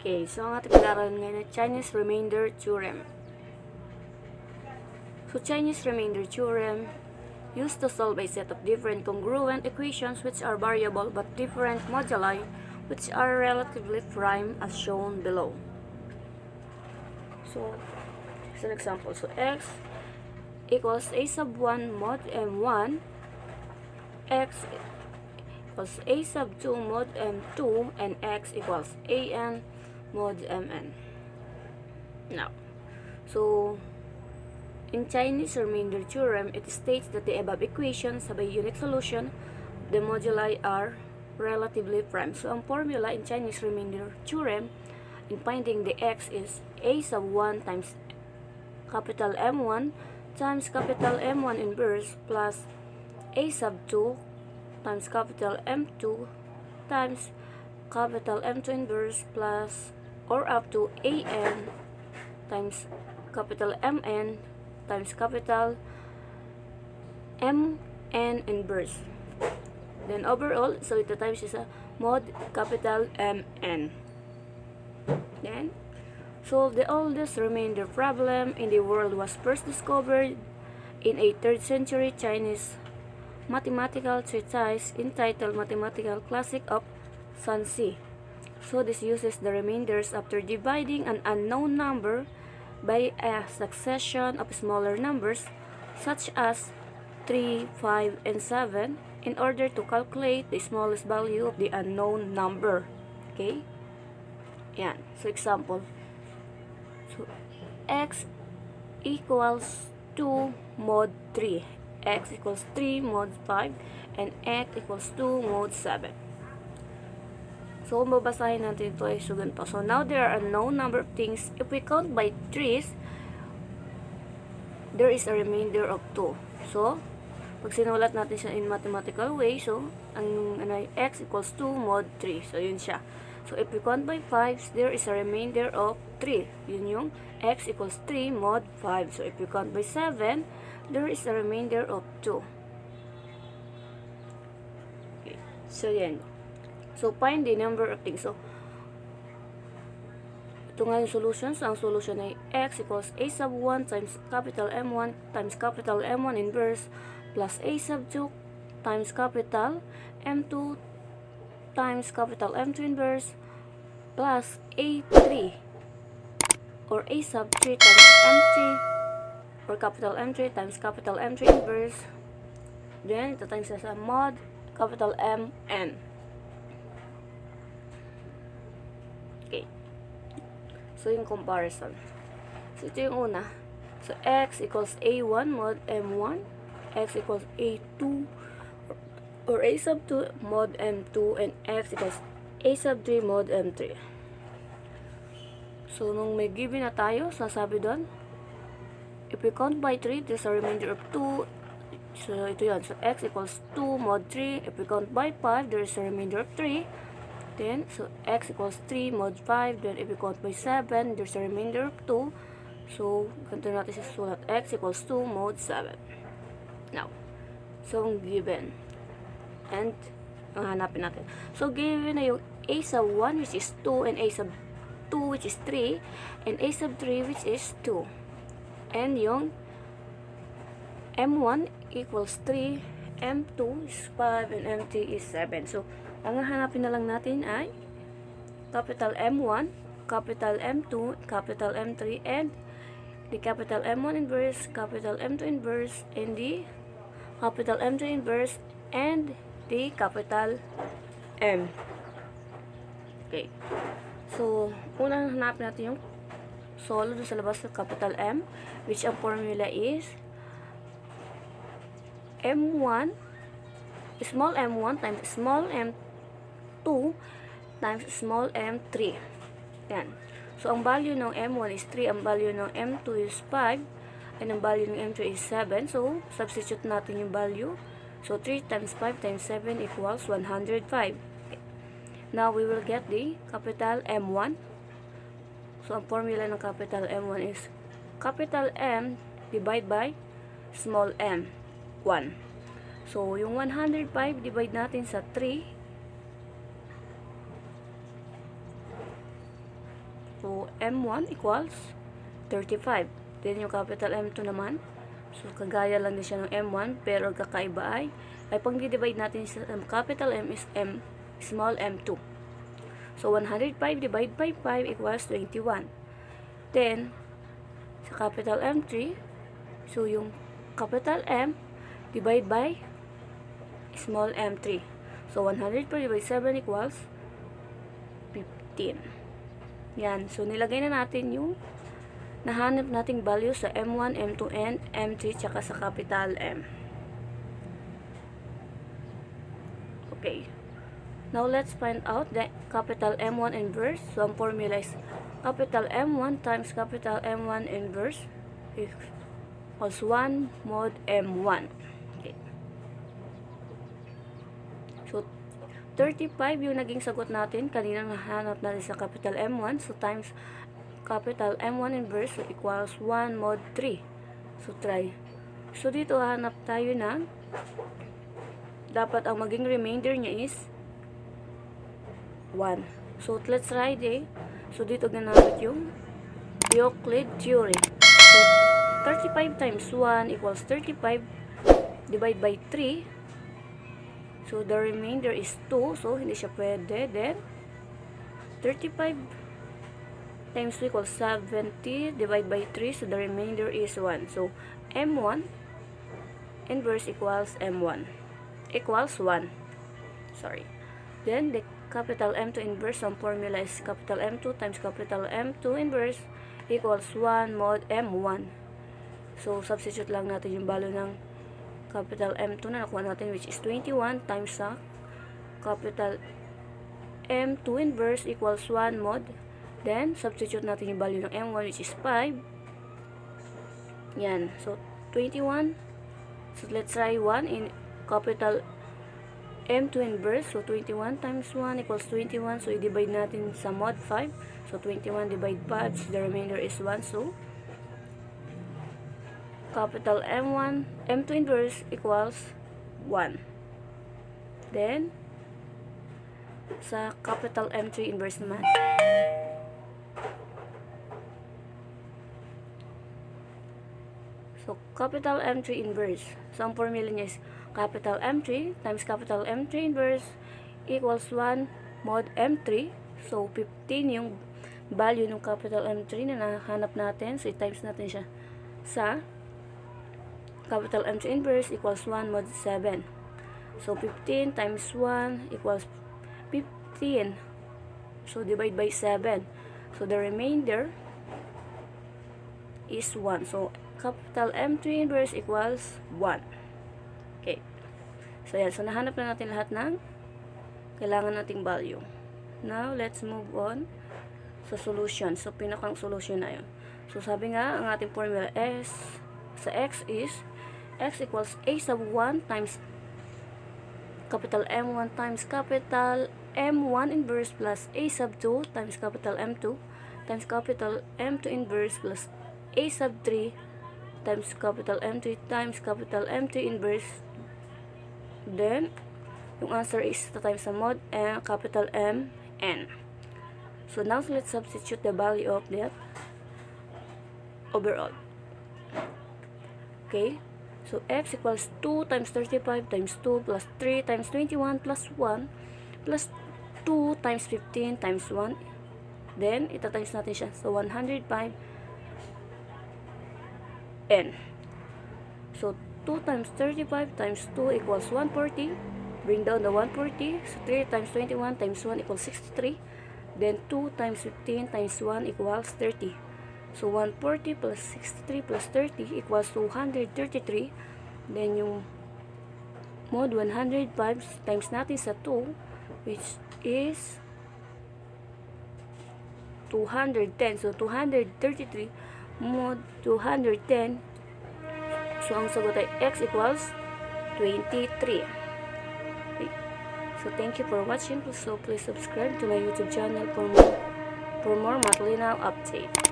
Okay, so ang ating pag-aaralan ngayon ay Chinese Remainder Theorem. So, Chinese Remainder Theorem used to solve a set of different congruent equations which are variable but different moduli which are relatively prime as shown below. So, as an example, so x equals a sub 1 mod m1, x equals a sub 2 mod m2, and x equals an mod mn. Now, so in Chinese remainder theorem, it states that the above equations have a unique solution. The moduli are relatively prime. So ang formula in Chinese remainder theorem in finding the x is a sub 1 times capital M1 times capital M1 inverse plus a sub 2 times capital M2 times capital M2 inverse plus or up to an times capital Mn times capital Mn inverse. Then overall, so ito times is a mod capital Mn. Then, solve the oldest remainder problem in the world was first discovered in a 3rd century Chinese mathematical treatise entitled Mathematical Classic of Sanxi. So this uses the remainders after dividing an unknown number by a succession of smaller numbers such as 3, 5, and 7 in order to calculate the smallest value of the unknown number. Okay? Yan. So example. So x equals 2 mod 3. X equals 3 mod 5 and x equals 2 mod 7. So, kung babasahin natin ito ay so ganito. So, now there are a known number of things. If we count by 3's, there is a remainder of 2. So, pag sinulat natin siya in mathematical way, so, ang x equals 2 mod 3. So, yun siya. So, if we count by 5's, there is a remainder of 3. Yun yung x equals 3 mod 5. So, if we count by 7, there is a remainder of 2. Okay. So, yan. So, find the number of things. So, ito nga yung solution. So, ang solution ay x equals a sub 1 times capital M1 times capital M1 inverse plus a sub 2 times capital M2 times capital M2 inverse plus a3 or a sub 3 times M3 or capital M3 times capital M3 inverse. Then, ito times sa mod capital Mn. Okay. So, yung comparison. So, ito yung una. So, x equals a1 mod m1, x equals a2 or a sub 2 mod m2, and x equals a sub 3 mod m3. So, nung may given na tayo, sasabi doon, if we count by 3, there's a remainder of 2. So, ito yan. So, x equals 2 mod 3. If we count by 5, there's a remainder of 3. Then, so, x equals 3 mod 5. Then, if we count by 7, there's a remainder of 2. So, ganito natin susulat. X equals 2 mod 7. Now, so, given. And, ang hanapin natin. So, given na yung a sub 1, which is 2, and a sub 2, which is 3, and a sub 3, which is 2. And yung M1 equals 3, M2 is 5, and M3 is 7. So, ang hanapin na lang natin ay capital M1, capital M2, capital M3, and the capital M1 inverse, capital M2 inverse, and the capital M3 inverse, and the capital M. Okay. So, unang hanapin natin yung solo doon sa labas ng capital M, which ang formula is M1, small m1 times small m2 times small m3. Yan. So, ang value ng m1 is 3, ang value ng m2 is 5, and ang value ng m3 is 7. So, substitute natin yung value. So, 3 times 5 times 7 equals 105. Okay. Now, we will get the capital M1. So, ang formula ng capital M1 is capital M divided by small m, 1. So, yung 105 divide natin sa 3. So, M1 equals 35. Then, yung capital M2 naman. So, kagaya lang din siya ng M1, pero kakaiba ay pang-divide natin sa capital M is small m2. So, 105 divided by 5 equals 21. Then, sa capital M3, so, yung capital M divided by small m3. So, 104 divided by 7 equals 15. Yan. So, nilagay na natin yung nahanap nating value sa M1, M2, and M3, tsaka sa capital M. Okay. Now, let's find out the capital M1 inverse. So, ang formula is capital M1 times capital M1 inverse equals 1 mod M1. Okay. So, 35 yung naging sagot natin. Kanina nahanap natin sa capital M1. So, times capital M1 inverse equals 1 mod 3. So, try. So, dito hanap tayo ng dapat ang maging remainder niya is 1. So, let's try it. So, dito ginamit yung Euclid theorem. So, 35 times 1 equals 35 divided by 3. So, the remainder is 2. So, hindi siya pwede. Then, 35 times 2 equals 70 divided by 3. So, the remainder is 1. So, M1 inverse equals M1 equals 1. Sorry. Then, the capital M2 inverse, ang formula is capital M2 times capital M2 inverse equals 1 mod M1. So, substitute lang natin yung value ng capital M2 na nakuha natin, which is 21 times sa capital M2 inverse equals 1 mod. Then, substitute natin yung value ng M1, which is 5. Yan. So, 21. So, let's try 1 in capital M2 inverse. So, 21 times 1 equals 21. So, i-divide natin sa mod 5. So, 21 divide 5. So, the remainder is 1. So, capital M2 inverse equals 1. Then, sa capital M3 inverse naman. So, capital M3 inverse. So, ang formula niya is capital M3 times capital M3 inverse equals 1 mod M3. So, 15 yung value ng capital M3 na nahanap natin. So, i-times natin siya sa capital M3 inverse equals 1 mod 7. So, 15 times 1 equals 15. So, divide by 7. So, the remainder is 1. So, capital M3 inverse equals 1. Okay. So, yan. So, nahanap na natin lahat ng kailangan nating value. Now, let's move on sa solution. So, pinakang solution na yun. So, sabi nga, ang ating formula S sa X is X equals A sub 1 times capital M1 times capital M1 inverse plus A sub 2 times capital M2 times capital M2 inverse plus A sub 3 times capital M3 times capital M3 inverse. Then, yung answer is times sa mod capital M N. So, now let's substitute the value of that overall. Okay. So, X equals 2 times 35 times 2 plus 3 times 21 plus 1 plus 2 times 15 times 1. Then, ita-times natin siya. So, 105 N. So, 2 times 35 times 2 equals 140. Bring down the 140. So, 3 times 21 times 1 equals 63. Then, 2 times 15 times 1 equals 30. So, 140 plus 63 plus 30 equals 233. Then, yung mod 105 times natin sa 2, which is 210. So, 233 mod 210. So, ang sagot ay X equals 23. Okay. So, thank you for watching. So, please subscribe to my YouTube channel for more Matlinaw update.